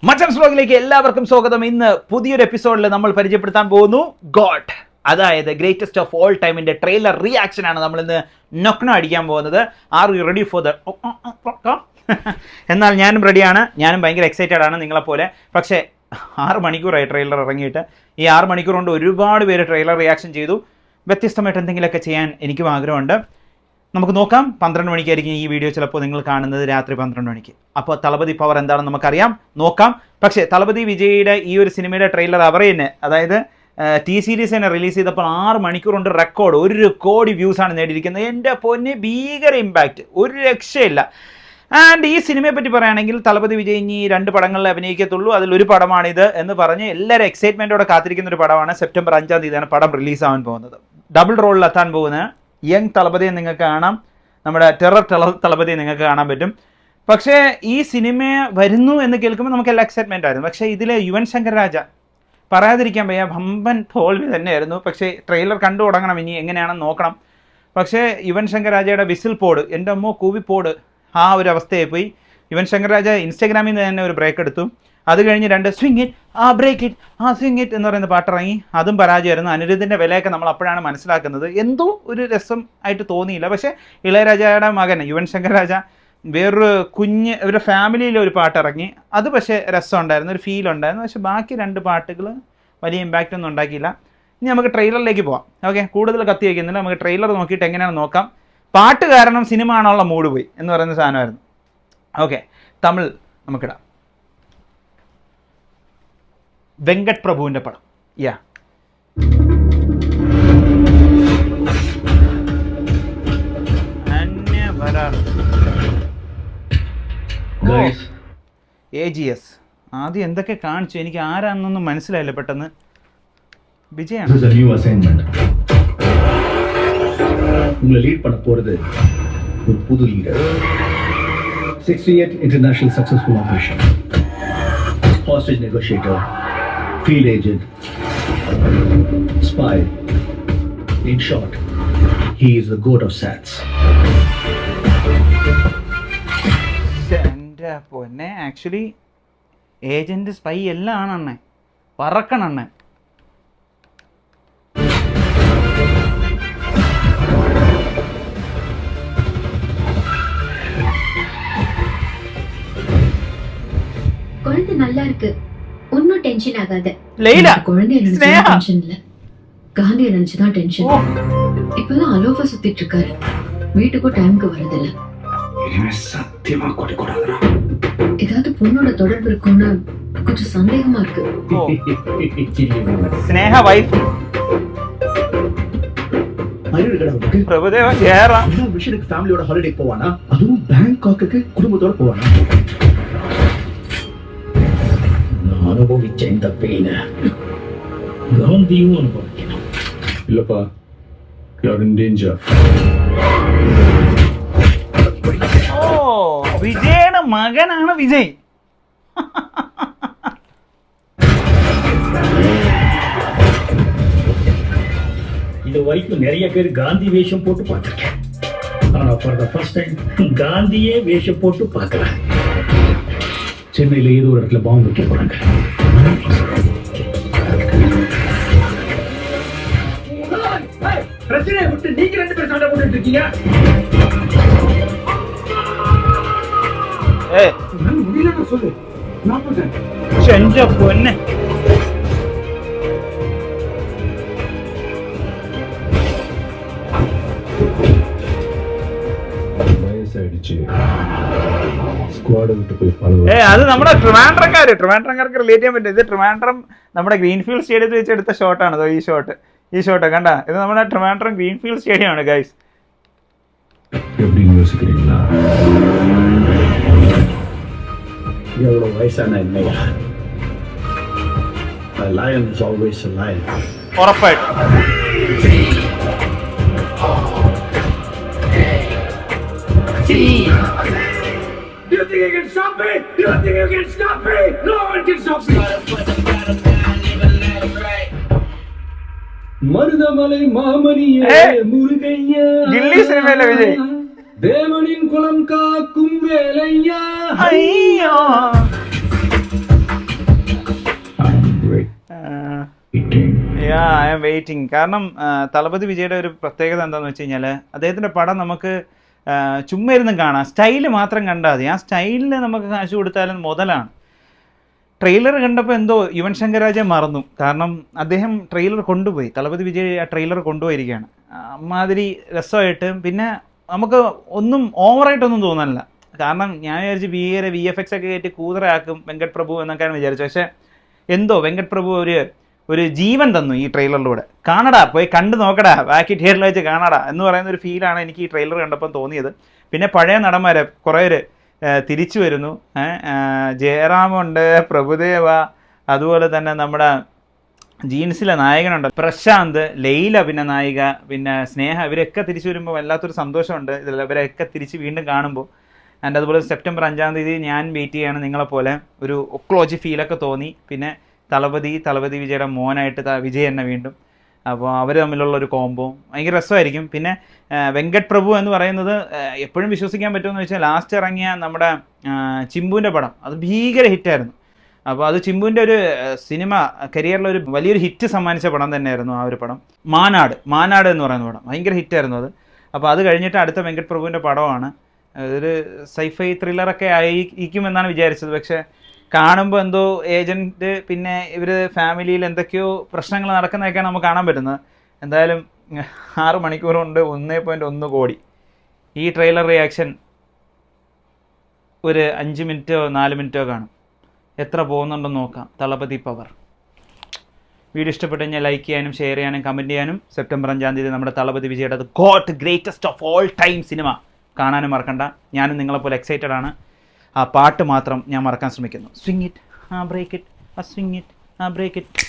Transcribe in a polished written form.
മച്ചൻസ് വ്ലോഗിലേക്ക് എല്ലാവർക്കും സ്വാഗതം. ഇന്ന് പുതിയൊരു എപ്പിസോഡിൽ നമ്മൾ പരിചയപ്പെടുത്താൻ പോകുന്നു ഗോഡ്, അതായത് ഗ്രേറ്റസ്റ്റ് ഓഫ് ഓൾ ടൈമിന്റെ ട്രെയിലർ റിയാക്ഷൻ ആണ് നമ്മൾ ഇന്ന് നൊക്നോ അടിക്കാൻ പോകുന്നത്. Are you ready for the എന്നാൽ ഞാനും റെഡിയാണ്, ഞാനും ഭയങ്കര എക്സൈറ്റഡ് ആണ് നിങ്ങളെപ്പോലെ. പക്ഷേ 6 മണിക്കൂറായി ട്രെയിലർ ഇറങ്ങിയിട്ട്. ഈ 6 മണിക്കൂർ കൊണ്ട് ഒരുപാട് പേര് ട്രെയിലർ റിയാക്ഷൻ ചെയ്തു. വ്യത്യസ്തമായിട്ട് എന്തെങ്കിലുമൊക്കെ ചെയ്യാൻ എനിക്കും ആഗ്രഹമുണ്ട്. നമുക്ക് നോക്കാം. 12 മണിക്കായിരിക്കും ഈ വീഡിയോ ചിലപ്പോൾ നിങ്ങൾ കാണുന്നത്, രാത്രി 12 മണിക്ക്. അപ്പോൾ തളപതി പവർ എന്താണെന്ന് നമുക്കറിയാം, നോക്കാം. പക്ഷേ തളപതി വിജയുടെ ഈ ഒരു സിനിമയുടെ ട്രെയിലർ അവർ തന്നെ, അതായത് ടി സീരീസ് തന്നെ റിലീസ് ചെയ്തപ്പോൾ 6 മണിക്കൂർ കൊണ്ട് റെക്കോർഡ് 1 കോടി വ്യൂസാണ് നേടിയിരിക്കുന്നത്. എൻ്റെ പൊന്നെ, ഭീകര ഇമ്പാക്റ്റ്, ഒരു രക്ഷയില്ല. ആൻഡ് ഈ സിനിമയെ പറ്റി പറയുകയാണെങ്കിൽ തളപതി വിജയ് ഇനി 2 പടങ്ങളിൽ അഭിനയിക്കത്തുള്ളൂ, അതിലൊരു പടമാണിത് എന്ന് പറഞ്ഞ് എല്ലാവരും എക്സൈറ്റ്മെൻറ്റോടെ കാത്തിരിക്കുന്ന ഒരു പടമാണ്. സെപ്റ്റംബർ 5-ാം തീയതിയാണ് പടം റിലീസാവാൻ പോകുന്നത്. ഡബിൾ റോളിൽ എത്താൻ പോകുന്ന യങ് തളപതിയെ നിങ്ങൾക്ക് കാണാം, നമ്മുടെ ടെറർ തളപതിയെ നിങ്ങൾക്ക് കാണാൻ പറ്റും. പക്ഷേ ഈ സിനിമ വരുന്നു എന്ന് കേൾക്കുമ്പോൾ നമുക്ക് എല്ലാ എക്സൈറ്റ്മെൻ്റ് ആയിരുന്നു. പക്ഷേ ഇതിൽ യുവൻ ശങ്കർ രാജ പറയാതിരിക്കാൻ വയ്യ, വമ്പൻ തോൽവി തന്നെയായിരുന്നു. പക്ഷേ ട്രെയിലർ കണ്ടു തുടങ്ങണം, ഇനി എങ്ങനെയാണെന്ന് നോക്കണം. പക്ഷേ യുവൻ ശങ്കർ രാജയുടെ വിസിൽ പോഡ്, എൻ്റെ അമ്മോ കൂവിപ്പോട്, ആ ഒരു അവസ്ഥയായി പോയി. യുവൻ ശങ്കർ രാജ ഇൻസ്റ്റാഗ്രാമിൽ നിന്ന് തന്നെ ഒരു ബ്രേക്ക് എടുത്തു. അത് കഴിഞ്ഞ് 2 സ്വിങ് ഇറ്റ്, ആ ബ്രേക്ക് ഇറ്റ്, ആ സ്വിങ് ഇറ്റ് എന്ന് പറയുന്ന പാട്ടിറങ്ങി, അതും പരാജയമായിരുന്നു. അനിരുദ്ധിൻ്റെ വിലയൊക്കെ നമ്മൾ അപ്പോഴാണ് മനസ്സിലാക്കുന്നത്. എന്തോ ഒരു രസം ആയിട്ട് തോന്നിയില്ല. പക്ഷേ ഇളയരാജയുടെ മകൻ യുവൻ ശങ്കർ രാജ വേറൊരു ഒരു ഫാമിലിയിലെ ഒരു പാട്ടിറങ്ങി, അത് പക്ഷേ രസമുണ്ടായിരുന്നു, ഒരു ഫീൽ ഉണ്ടായിരുന്നു. പക്ഷേ ബാക്കി 2 പാട്ടുകൾ വലിയ ഇമ്പാക്റ്റ് ഒന്നും ഉണ്ടാക്കിയില്ല. ഇനി നമുക്ക് ട്രെയിലറിലേക്ക് പോവാം. ഓക്കെ, കൂടുതൽ കത്തി വയ്ക്കുന്നില്ല, നമുക്ക് ട്രെയിലർ നോക്കിയിട്ട് എങ്ങനെയാണെന്ന് നോക്കാം. പാട്ട് കാരണം സിനിമ ആണുള്ള മൂഡ് പോയി എന്ന് പറയുന്ന സാധനമായിരുന്നു. ഓക്കെ, തമിഴ് നമുക്കിടാം. വെങ്കട് പ്രഭുവിൻ്റെ പടം. യാ, AGS ആദ്യം എന്തൊക്കെ കാണിച്ചു, എനിക്ക് ആരാണെന്നൊന്നും മനസ്സിലായില്ല പെട്ടെന്ന്. വിജയാണ്. உங்களை லீட் பண்ண போறது ஒரு புது leader. 68 international successful operation, hostage negotiator, field agent, spy. In short, he is the goat of SATS. എൻ്റെ പൊന്നെ, ആക്ച്വലി ഏജന്റ് സ്പൈ എല്ലാം ആണ് അണ്ണേ, പറക്കണം അണ്ണേ. குழந்தை நல்லா இருக்கு, ஒன்னும் டென்ஷன் ஆகாத. லைலா, குழந்தைய நினைச்சா டென்ஷன் இல்ல, காந்தியை நினைச்சுதான் டென்ஷன். இப்பதான் அலோஃபா சுத்திட்டு இருக்காரு, வீட்டுக்கும் டைமுக்கு வரதில்ல. சத்தியமா கொடிக்கூடாதுடா. ஏதாவது பொண்ணோட தொடர்பு இருக்கும்னு கொஞ்சம் சந்தேகமா இருக்கு. സ്നേഹ വൈഫ് പ്രഭുദേവ ജയറാം விஷயத்துக்கு ஃபேமிலியோட ஹாலிடே போவானா, அதுவும் பேங்காக்கு குடும்பத்தோட போவானா? நான் அனுபவிச்ச இந்த பெயின காந்தியும் அனுபவிக்கணும். இல்லப்பா, you are in danger. ഓ, വിജയുടെ മകനാണ് വിജയ്. இது வரைக்கும் நிறைய பேர் காந்தி வேஷம் போட்டு பார்த்திருக்கேன். ஆனா ஃபார் த ஃபர்ஸ்ட் டைம் காந்தியே வேஷம் போட்டு பார்க்கலாம். சென்னையில ஏதோ ஒரு இடத்துல பாம்பு வைக்க போறாங்க. பிரச்சனையை விட்டு நீங்க 2 பேர் சண்டை போட்டுட்டு இருக்கீங்க. முடியல சொல்லு, நான் போறேன். എൻ്റെ പൊന്നെ, വയസ്സായിடுச்சு, സ്ക്വാഡ് വിട്ട് പോയി പല. അത് നമ്മുടെ ട്രിവാൻഡ്രംകാർക്ക് റിലേറ്റ് ചെയ്യാൻ പറ്റും. ഇത് ട്രിവാൻഡ്രം നമ്മുടെ ഗ്രീൻഫീൽഡ് സ്റ്റേഡിയത്തിൽ വെച്ച് എടുത്ത ഷോട്ടാണ്. ഈ ഷോട്ട് കണ്ട, ഇത് നമ്മുടെ ട്രിവാൻഡ്രം ഗ്രീൻഫീൽഡ് സ്റ്റേഡിയം ആണ് ഗൈസ്. எப்படின்னு யோசிக்கிறீங்களா? எவ்வளவு வயசான இல்லையா, a lion is always a lion. ഉറപ്പായിട്ടും. Do you think you can stop me? Do you think you can stop me? No one can stop me. Marudhamalai மாமணியே முருகையா, கில்லி சினிமையில விஜய். தேவனின் குலம் காக்கும் வேலையா. ஐயோ, എം വെയിറ്റിംഗ്. കാരണം തളപതി വിജയുടെ ഒരു പ്രത്യേകത എന്താണെന്ന് വെച്ച് കഴിഞ്ഞാൽ അദ്ദേഹത്തിൻ്റെ പടം നമുക്ക് ചുമ്മാ ഇരുന്നും കാണാം, സ്റ്റൈല് മാത്രം കണ്ടാൽ മതി. ആ സ്റ്റൈലിന് നമുക്ക് കാശ് കൊടുത്താലും മുതലാണ്. ട്രെയിലർ കണ്ടപ്പോൾ എന്തോ യുവൻ ശങ്കർ രാജ മറന്നു. കാരണം അദ്ദേഹം ട്രെയിലർ കൊണ്ടുപോയി, തളപതി വിജയ് ആ ട്രെയിലർ കൊണ്ടുപോയിരിക്കുകയാണ്. അമ്മാതിരി രസമായിട്ട്. പിന്നെ നമുക്ക് ഒന്നും ഓവറായിട്ടൊന്നും തോന്നാനില്ല. കാരണം ഞാൻ വിചാരിച്ച് ഭീകര VFX ഒക്കെ കയറ്റി കൂതറയാക്കും വെങ്കട് പ്രഭു എന്നൊക്കെയാണ് വിചാരിച്ചത്. പക്ഷേ എന്തോ വെങ്കട് പ്രഭു ഒരു ജീവൻ തന്നു ഈ ട്രെയിലറിലൂടെ. കാണടാ, പോയി കണ്ടു നോക്കടാ, ബാക്കി തിയേറ്ററിൽ വെച്ച് കാണാടാ എന്ന് പറയുന്ന ഒരു ഫീലാണ് എനിക്ക് ഈ ട്രെയിലർ കണ്ടപ്പം തോന്നിയത്. പിന്നെ പഴയ നടന്മാരെ കുറേ പേര് തിരിച്ചു വരുന്നു. ജയറാമുണ്ട്, പ്രഭുദേവ, അതുപോലെ തന്നെ നമ്മുടെ ജീൻസിലെ നായകനുണ്ട് പ്രശാന്ത്, ലൈല പിന്നെ നായിക, പിന്നെ സ്നേഹ, ഇവരൊക്കെ തിരിച്ചു വരുമ്പോൾ വല്ലാത്തൊരു സന്തോഷമുണ്ട് ഇവരൊക്കെ തിരിച്ച് വീണ്ടും കാണുമ്പോൾ. ആൻഡ് അതുപോലെ സെപ്റ്റംബർ 5-ാം തീയതി ഞാൻ വെയിറ്റ് ചെയ്യാണ് നിങ്ങളെപ്പോലെ. ഒരു ഒക്ലോജി ഫീലൊക്കെ തോന്നി. പിന്നെ തളപതി വിജയുടെ മോനായിട്ട് വിജയ് തന്നെ വീണ്ടും. അപ്പോൾ അവർ തമ്മിലുള്ള ഒരു കോംബോ ഭയങ്കര രസമായിരിക്കും. പിന്നെ വെങ്കട് പ്രഭു എന്ന് പറയുന്നത് എപ്പോഴും വിശ്വസിക്കാൻ പറ്റുമെന്ന് വെച്ചാൽ ലാസ്റ്റ് ഇറങ്ങിയ നമ്മുടെ ചിമ്പുവിൻ്റെ പടം അത് ഭീകര ഹിറ്റായിരുന്നു. അപ്പോൾ അത് ചിമ്പുവിൻ്റെ ഒരു സിനിമ കരിയറിലൊരു വലിയൊരു ഹിറ്റ് സമ്മാനിച്ച പടം തന്നെയായിരുന്നു ആ ഒരു പടം. മാനാട് എന്ന് പറയുന്ന പടം ഭയങ്കര ഹിറ്റായിരുന്നു അത്. അപ്പോൾ അത് കഴിഞ്ഞിട്ട് അടുത്ത വെങ്കട് പ്രഭുവിൻ്റെ പടമാണ്. അതൊരു സൈഫൈ ത്രില്ലറൊക്കെ ആയിരിക്കുമെന്നാണ് വിചാരിച്ചത്. പക്ഷേ കാണുമ്പോൾ എന്തോ ഏജൻറ്റ് പിന്നെ ഇവർ ഫാമിലിയിൽ എന്തൊക്കെയോ പ്രശ്നങ്ങൾ നടക്കുന്നതൊക്കെയാണ് നമുക്ക് കാണാൻ പറ്റുന്നത്. എന്തായാലും 6 മണിക്കൂർ കൊണ്ട് 1.1 കോടി. ഈ ട്രെയിലർ റിയാക്ഷൻ ഒരു 5 മിനിറ്റോ 4 മിനിറ്റോ കാണും. എത്ര പോകുന്നുണ്ടെന്ന് നോക്കാം. തളപതി പവർ. വീഡിയോ ഇഷ്ടപ്പെട്ടു കഴിഞ്ഞാൽ ലൈക്ക് ചെയ്യാനും ഷെയർ ചെയ്യാനും കമൻറ്റ് ചെയ്യാനും. സെപ്റ്റംബർ 5-ാം തീയതി നമ്മുടെ തളപതി വിജയുടെ greatest of all time cinema കാണാനും മറക്കണ്ട. ഞാനും നിങ്ങളെപ്പോലെ എക്സൈറ്റഡ് ആണ്. ആ പാട്ട് മാത്രം ഞാൻ മറക്കാൻ ശ്രമിക്കുന്നു. Swing it, break it, swing it, break it.